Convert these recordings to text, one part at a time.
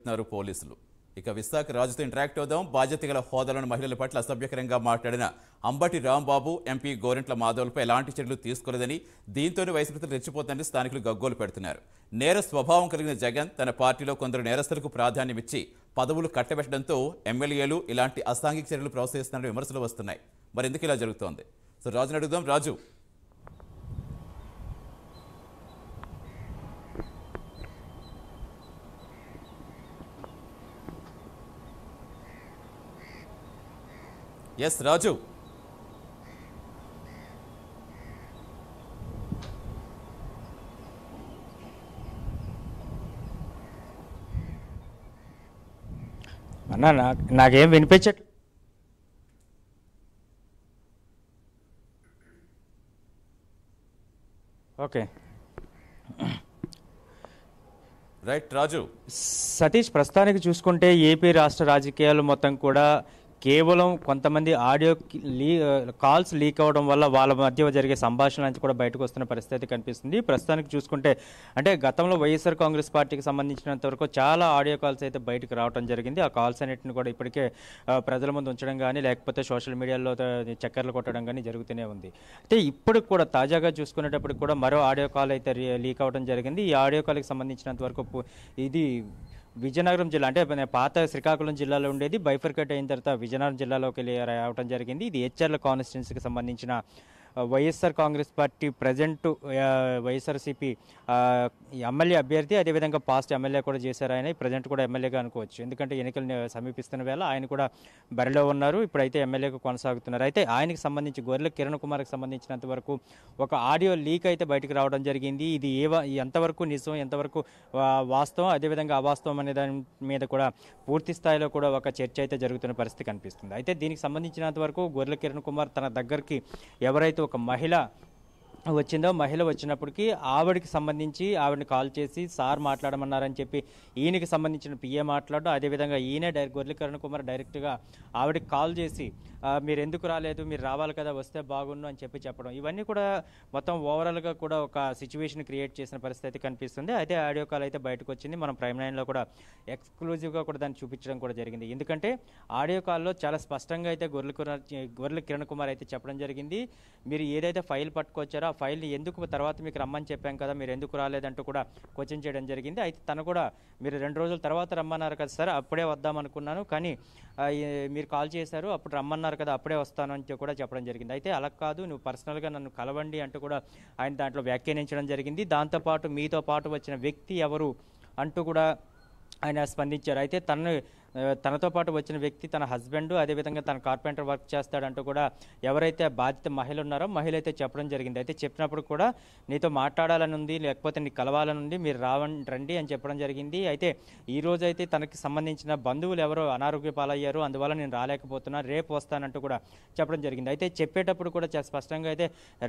పెడుతున్నారు పోలీసులు. ఇక విశాఖ రాజుతో ఇంటరాక్ట్ అవుదాం. బాధ్యత గల హోదాలోని మహిళల పట్ల అసభ్యకరంగా మాట్లాడిన అంబటి రాంబాబు, ఎంపీ గోరెంట్ల మాధవులపై ఎలాంటి చర్యలు తీసుకోలేదని, దీంతోనే వైసీపీ రెచ్చిపోతుందని స్థానికులు గగ్గోలు పెడుతున్నారు. నేర స్వభావం కలిగిన జగన్ తన పార్టీలో కొందరు నేరస్తులకు ప్రాధాన్యమిచ్చి పదవులు కట్టబెట్టడంతో ఎమ్మెల్యేలు ఇలాంటి అసాంఘిక చర్యలు ప్రోత్సహిస్తున్నారని విమర్శలు వస్తున్నాయి. మరి ఎందుకు ఇలా జరుగుతోంది? సో రాజుని అడుగుదాం. రాజు, ఎస్ రాజు. అన్నా నాకేం వినిపించట్లేదు. ఓకే రైట్ రాజు. సతీష్, ప్రస్తుతానికి చూసుకుంటే ఏపీ రాష్ట్ర రాజకీయాలు మొత్తం కూడా కేవలం కొంతమంది ఆడియో కాల్స్ లీక్ అవ్వడం వల్ల వాళ్ళ మధ్య జరిగే సంభాషణ నుంచి కూడా బయటకు వస్తున్న పరిస్థితి కనిపిస్తుంది. ప్రస్తుతానికి చూసుకుంటే అంటే గతంలో వైఎస్ఆర్ కాంగ్రెస్ పార్టీకి సంబంధించినంత వరకు చాలా ఆడియో కాల్స్ అయితే బయటకు రావడం జరిగింది. ఆ కాల్స్ అన్నింటిని కూడా ఇప్పటికే ప్రజల ముందు ఉంచడం కానీ లేకపోతే సోషల్ మీడియాలో చక్కర్లు కొట్టడం కానీ జరుగుతూనే ఉంది. అయితే ఇప్పుడు కూడా తాజాగా చూసుకునేటప్పటికి కూడా మరో ఆడియో కాల్ అయితే లీక్ అవ్వడం జరిగింది. ఈ ఆడియో కాల్కి సంబంధించినంత వరకు ఇది విజయనగరం జిల్లా అంటే పాత శ్రీకాకుళం జిల్లాలో ఉండేది, బైఫర్కేట్ అయిన తర్వాత విజయనగరం జిల్లాలోకి రావడం జరిగింది. ఇది హెచ్ఆర్ల కాన్స్టిట్యున్సీకి సంబంధించిన YSR Congress party present YSRCP MLA అభ్యర్థి, అదేవిధంగా పాస్ట్ ఎమ్మెల్యే కూడా చేశారు. ఆయన ప్రజెంట్ కూడా ఎమ్మెల్యేగా అనుకోవచ్చు, ఎందుకంటే ఎన్నికలు సమీపిస్తున్న వేళ ఆయన కూడా బరిలో ఉన్నారు. ఇప్పుడైతే ఎమ్మెల్యేగా కొనసాగుతున్నారు. అయితే ఆయనకి సంబంధించి గొర్రెల కిరణ్ కుమార్కి సంబంధించినంత వరకు ఒక ఆడియో లీక్ అయితే బయటకు రావడం జరిగింది. ఇది ఎంతవరకు నిజం, ఎంతవరకు వాస్తవం, అదేవిధంగా అవాస్తవం అనే దాని మీద కూడా పూర్తి స్థాయిలో కూడా ఒక చర్చ అయితే జరుగుతున్న పరిస్థితి కనిపిస్తుంది. అయితే దీనికి సంబంధించినంత వరకు గొర్రెల కిరణ్ కుమార్ తన దగ్గరికి ఎవరైతే ఒక మహిళ మహిళ వచ్చినప్పటికీ ఆవిడకి సంబంధించి ఆవిడని కాల్ చేసి సార్ మాట్లాడమన్నారని చెప్పి ఈయనకి సంబంధించిన పిఏ మాట్లాడడం, అదేవిధంగా ఈయనే గొర్రెల కిరణ్ కుమార్ డైరెక్ట్గా ఆవిడకి కాల్ చేసి మీరు ఎందుకు రాలేదు, మీరు రావాలి కదా, వస్తే బాగుండు అని చెప్పడం, ఇవన్నీ కూడా మొత్తం ఓవరాల్గా కూడా ఒక సిచ్యువేషన్ క్రియేట్ చేసిన పరిస్థితి కనిపిస్తుంది. అయితే ఆడియో కాల్ అయితే బయటకు వచ్చింది. మనం ప్రైమ్ లైన్లో కూడా ఎక్స్క్లూజివ్గా కూడా దాన్ని చూపించడం కూడా జరిగింది. ఎందుకంటే ఆడియో కాల్లో చాలా స్పష్టంగా అయితే గొర్రెల కిరణ్ కుమార్ అయితే చెప్పడం జరిగింది, మీరు ఏదైతే ఫైల్ పట్టుకొచ్చారో ఫైల్ని ఎందుకు తర్వాత మీకు రమ్మని చెప్పాం కదా, మీరు ఎందుకు రాలేదంటూ కూడా క్వశ్చన్ చేయడం జరిగింది. అయితే తను కూడా మీరు 2 రోజుల తర్వాత రమ్మన్నారు కదా సార్, అప్పుడే వద్దామనుకున్నాను, కానీ మీరు కాల్ చేశారు, అప్పుడు రమ్మన్నారు కదా, అప్పుడే వస్తాను అని కూడా చెప్పడం జరిగింది. అయితే అలా కాదు, నువ్వు పర్సనల్గా నన్ను కలవండి అంటూ కూడా ఆయన దాంట్లో వ్యాఖ్యానించడం జరిగింది. దాంతోపాటు మీతో పాటు వచ్చిన వ్యక్తి ఎవరు అంటూ కూడా ఆయన స్పందించారు. అయితే తనతో పాటు వచ్చిన వ్యక్తి తన హస్బెండ్, అదేవిధంగా తన కార్పెంటర్ వర్క్ చేస్తాడంటూ కూడా ఎవరైతే బాధిత మహిళ ఉన్నారో మహిళ అయితే చెప్పడం జరిగింది. అయితే చెప్పినప్పుడు కూడా నీతో మాట్లాడాలని ఉంది, లేకపోతే నీకు కలవాలని ఉంది, మీరు రండి అని చెప్పడం జరిగింది. అయితే ఈ రోజు అయితే తనకి సంబంధించిన బంధువులు ఎవరో అనారోగ్య పాలయ్యారు, అందువల్ల నేను రాలేకపోతున్నా, రేపు వస్తానంటూ కూడా చెప్పడం జరిగింది. అయితే చెప్పేటప్పుడు కూడా చాలా స్పష్టంగా అయితే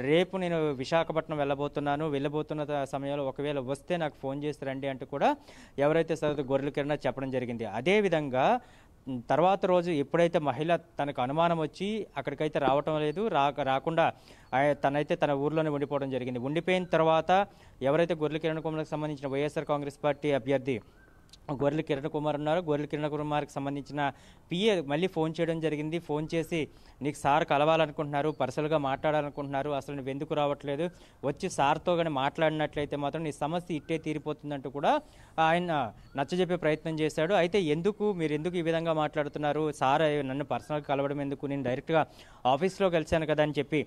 రేపు నేను విశాఖపట్నం వెళ్ళబోతున్న సమయంలో ఒకవేళ వస్తే నాకు ఫోన్ చేసి రండి అంటూ కూడా ఎవరైతే గొర్రెల కిరణ్ చెప్పడం జరిగింది. అదేవిధంగా తర్వాత రోజు ఎప్పుడైతే మహిళ తనకు అనుమానం వచ్చి అక్కడికైతే రావటం లేదు, రాకుండా తనైతే తన ఊర్లోనే ఉండిపోవడం జరిగింది. ఉండిపోయిన తర్వాత ఎవరైతే గొర్రెల కిరణ్ కుమార్కి సంబంధించిన వైఎస్ఆర్ కాంగ్రెస్ పార్టీ అభ్యర్థి గొర్రెల కిరణ్ కుమార్ ఉన్నారు, గొర్రెల కిరణ్ కుమార్కి సంబంధించిన పిఏ మళ్ళీ ఫోన్ చేయడం జరిగింది. ఫోన్ చేసి నీకు సార్ కలవాలనుకుంటున్నారు, పర్సనల్గా మాట్లాడాలనుకుంటున్నారు, అసలు నువ్వు ఎందుకు రావట్లేదు, వచ్చి సార్తో కానీ మాట్లాడినట్లయితే మాత్రం నీ సమస్య ఇట్టే తీరిపోతుందంటూ కూడా ఆయన నచ్చజెప్పే ప్రయత్నం చేశాడు. అయితే మీరు ఎందుకు ఈ విధంగా మాట్లాడుతున్నారు, సార్ నన్ను పర్సనల్గా కలవడం ఎందుకు, నేను డైరెక్ట్గా ఆఫీస్లో కలిశాను కదా అని చెప్పి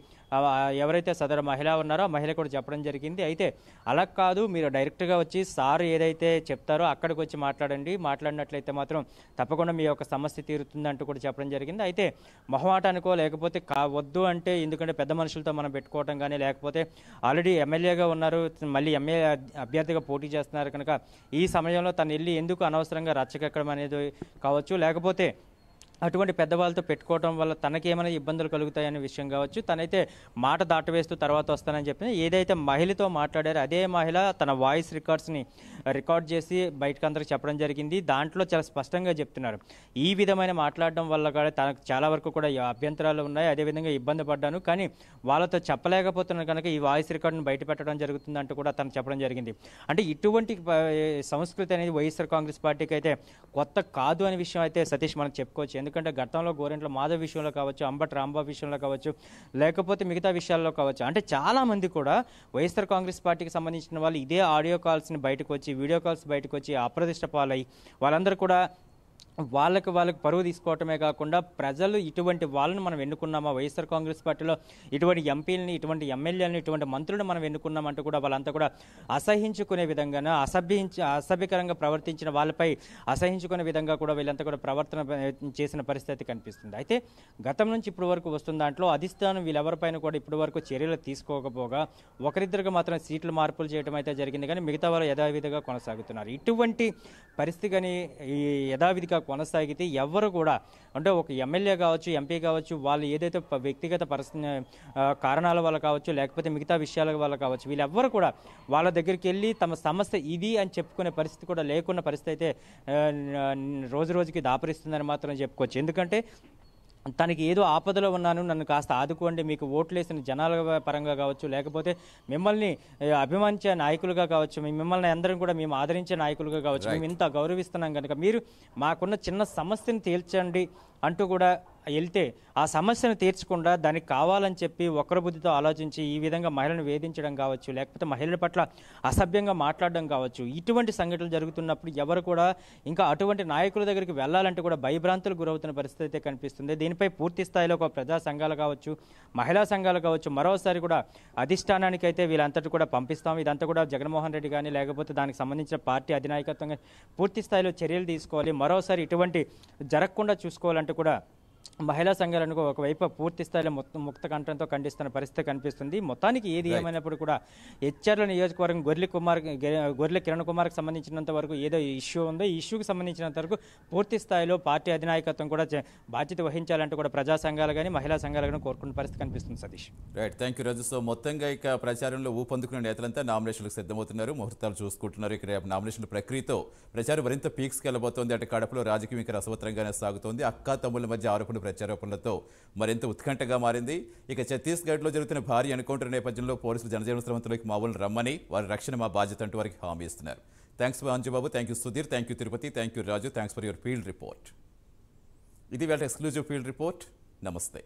ఎవరైతే సదరు మహిళ ఉన్నారో ఆ మహిళ కూడా చెప్పడం జరిగింది. అయితే అలా కాదు, మీరు డైరెక్ట్గా వచ్చి సార్ ఏదైతే చెప్తారో అక్కడికి వచ్చి మాట్లాడినట్లయితే మాత్రం తప్పకుండా మీ యొక్క సమస్య తీరుతుందంటూ కూడా చెప్పడం జరిగింది. అయితే మొహమాటానికో లేకపోతే వద్దు అంటే, ఎందుకంటే పెద్ద మనుషులతో మనం పెట్టుకోవటం కానీ, లేకపోతే ఆల్రెడీ ఎమ్మెల్యేగా ఉన్నారు, మళ్ళీ ఎమ్మెల్యే అభ్యర్థిగా పోటీ చేస్తున్నారు కనుక ఈ సమయంలో తను వెళ్ళి ఎందుకు అనవసరంగా రచ్చకెక్కడం అనేది కావచ్చు, లేకపోతే అటువంటి పెద్దవాళ్ళతో పెట్టుకోవడం వల్ల తనకేమైనా ఇబ్బందులు కలుగుతాయనే విషయం కావచ్చు. తనైతే మాట దాటవేస్తూ తర్వాత వస్తానని చెప్పి ఏదైతే మహిళతో మాట్లాడారో అదే మహిళ తన వాయిస్ రికార్డ్స్ని రికార్డ్ చేసి బయటకు అందరికి చెప్పడం జరిగింది. దాంట్లో చాలా స్పష్టంగా చెప్తున్నారు, ఈ విధమైన మాట్లాడడం వల్ల కూడా తనకు చాలా వరకు కూడా అభ్యంతరాలు ఉన్నాయి, అదేవిధంగా ఇబ్బంది పడ్డాను, కానీ వాళ్ళతో చెప్పలేకపోతున్నాను కనుక ఈ వాయిస్ రికార్డును బయట పెట్టడం జరుగుతుందంటూ కూడా తను చెప్పడం జరిగింది. అంటే ఇటువంటి సంస్కృతి అనేది వైఎస్ఆర్ కాంగ్రెస్ పార్టీకి అయితే కొత్త కాదు అనే విషయం అయితే సతీష్ మనం చెప్పుకోవచ్చు. ఎందుకంటే గతంలో గోరెంట్ల మాధవ్ విషయంలో కావచ్చు, అంబటి రాంబాబు విషయంలో కావచ్చు, లేకపోతే మిగతా విషయాల్లో కావచ్చు, అంటే చాలామంది కూడా వైఎస్ఆర్ కాంగ్రెస్ పార్టీకి సంబంధించిన వాళ్ళు ఇదే ఆడియో కాల్స్ని బయటకు వచ్చి, వీడియో కాల్స్ బయటకు వచ్చి అప్రదిష్ట పాలై వాళ్ళందరూ కూడా వాళ్ళకు పరువు తీసుకోవటమే కాకుండా ప్రజలు ఇటువంటి వాళ్ళని మనం ఎన్నుకున్నామా, వైఎస్ఆర్ కాంగ్రెస్ పార్టీలో ఇటువంటి ఎంపీలని, ఇటువంటి ఎమ్మెల్యేలని, ఇటువంటి మంత్రులను మనం ఎన్నుకున్నామంటూ కూడా వాళ్ళంతా కూడా అసహించుకునే విధంగానే అసభ్యకరంగా ప్రవర్తించిన వాళ్ళపై అసహించుకునే విధంగా కూడా వీళ్ళంతా కూడా ప్రవర్తన చేసిన పరిస్థితి కనిపిస్తుంది. అయితే గతం నుంచి ఇప్పటి వరకు వస్తున్న దాంట్లో అధిష్టానం వీళ్ళెవరిపైన కూడా ఇప్పటి వరకు చర్యలు తీసుకోకపోగా ఒకరిద్దరికి మాత్రం సీట్లు మార్పులు చేయడం అయితే జరిగింది, కానీ మిగతా వాళ్ళు యథావిధిగా కొనసాగుతున్నారు. ఇటువంటి పరిస్థితి కానీ ఈ యథావిధిగా కొనసాగితే ఎవరు కూడా, అంటే ఒక ఎమ్మెల్యే కావచ్చు, ఎంపీ కావచ్చు, వాళ్ళు ఏదైతే వ్యక్తిగత కారణాల వల్ల కావచ్చు, లేకపోతే మిగతా విషయాల వల్ల కావచ్చు, వీళ్ళెవ్వరు కూడా వాళ్ళ దగ్గరికి వెళ్ళి తమ సమస్య ఇది అని చెప్పుకునే పరిస్థితి కూడా లేకున్న పరిస్థితి అయితే రోజు రోజుకి దాపరిస్తుందని మాత్రం చెప్పుకోవచ్చు. ఎందుకంటే తనకి ఏదో ఆపదలో ఉన్నాను, నన్ను కాస్త ఆదుకోండి, మీకు ఓట్లేసిన జనాల పరంగా కావచ్చు, లేకపోతే మిమ్మల్ని అభిమానించే నాయకులుగా కావచ్చు, మిమ్మల్ని అందరం కూడా మేము ఆదరించే నాయకులుగా కావచ్చు, మేము ఇంత గౌరవిస్తున్నాం కనుక మీరు మాకున్న చిన్న సమస్యను తేల్చండి అంటూ కూడా వెళ్తే ఆ సమస్యను తీర్చకుండా దానికి కావాలని చెప్పి ఒకరి బుద్ధితో ఆలోచించి ఈ విధంగా మహిళను వేధించడం కావచ్చు, లేకపోతే మహిళల పట్ల అసభ్యంగా మాట్లాడడం కావచ్చు, ఇటువంటి సంఘటనలు జరుగుతున్నప్పుడు ఎవరు కూడా ఇంకా అటువంటి నాయకుల దగ్గరికి వెళ్ళాలంటే కూడా భయభ్రాంతులు గురవుతున్న పరిస్థితి అయితే కనిపిస్తుంది. దీనిపై పూర్తి స్థాయిలో ఒక ప్రజా సంఘాలు కావచ్చు, మహిళా సంఘాలు కావచ్చు, మరోసారి కూడా అధిష్టానానికి అయితే వీళ్ళంతటి కూడా పంపిస్తాం. ఇదంతా కూడా జగన్మోహన్ రెడ్డి కానీ లేకపోతే దానికి సంబంధించిన పార్టీ అధినాయకత్వం కానీ పూర్తి స్థాయిలో చర్యలు తీసుకోవాలి. మరోసారి ఇటువంటి జరగకుండా చూసుకోవాలంటే కూడా మహిళా సంఘాలను ఒకవైపు పూర్తి స్థాయిలో ముక్త కంఠంతో ఖండిస్తున్న పరిస్థితి కనిపిస్తుంది. మొత్తానికి ఏది ఏమైనప్పుడు కూడా ఎచ్చెర్ల నియోజకవర్గం గొర్రెల కిరణ్ కుమార్కి సంబంధించినంత వరకు ఏదో ఇష్యూ ఉందో ఈ ఇష్యూకి సంబంధించినంత వరకు పూర్తి స్థాయిలో పార్టీ అధినాయకత్వం కూడా బాధ్యత వహించాలంటూ కూడా ప్రజా సంఘాలు కానీ మహిళా సంఘాలు కానీ కోరుకున్న పరిస్థితి కనిపిస్తుంది. Satish, right, thank you Raju. So మొత్తంగా ఇక ప్రచారంలో ఊపందుకున్న నేతలంతా నామినేషన్లకు సిద్ధమవుతున్నారు, ముహూర్తాలు చూసుకుంటున్నారు. ఇక రేపు నామినేషన్ ప్రక్రియతో ప్రచారం మరింత పీక్స్కి వెళ్ళబోతోంది. అటు కడపలో రాజకీయం ఇక రసవత్రంగానే సాగుతోంది. అక్కా తమ్ముళ్ల మధ్య ఆరోపణలు ప్రచారోపణలతో మరింత ఉత్కంఠగా మారింది. ఇక ఛత్తీస్గఢ్లో జరుగుతున్న భారీ ఎన్కౌంటర్ నేపథ్యంలో పోలీసులు జనజీవన స్రవంతిలోకి మామూలు రమ్మని, వారి రక్షణ మా బాధ్యత అంటూ వారికి హామీ ఇస్తున్నారు. Thanks Anjubabu, thank you Sudheer, thank you Tirupati, thank you Raju, thanks for your field report. ఇది వాళ్ళ ఎక్స్క్లూజివ్ ఫీల్డ్ రిపోర్ట్. నమస్తే.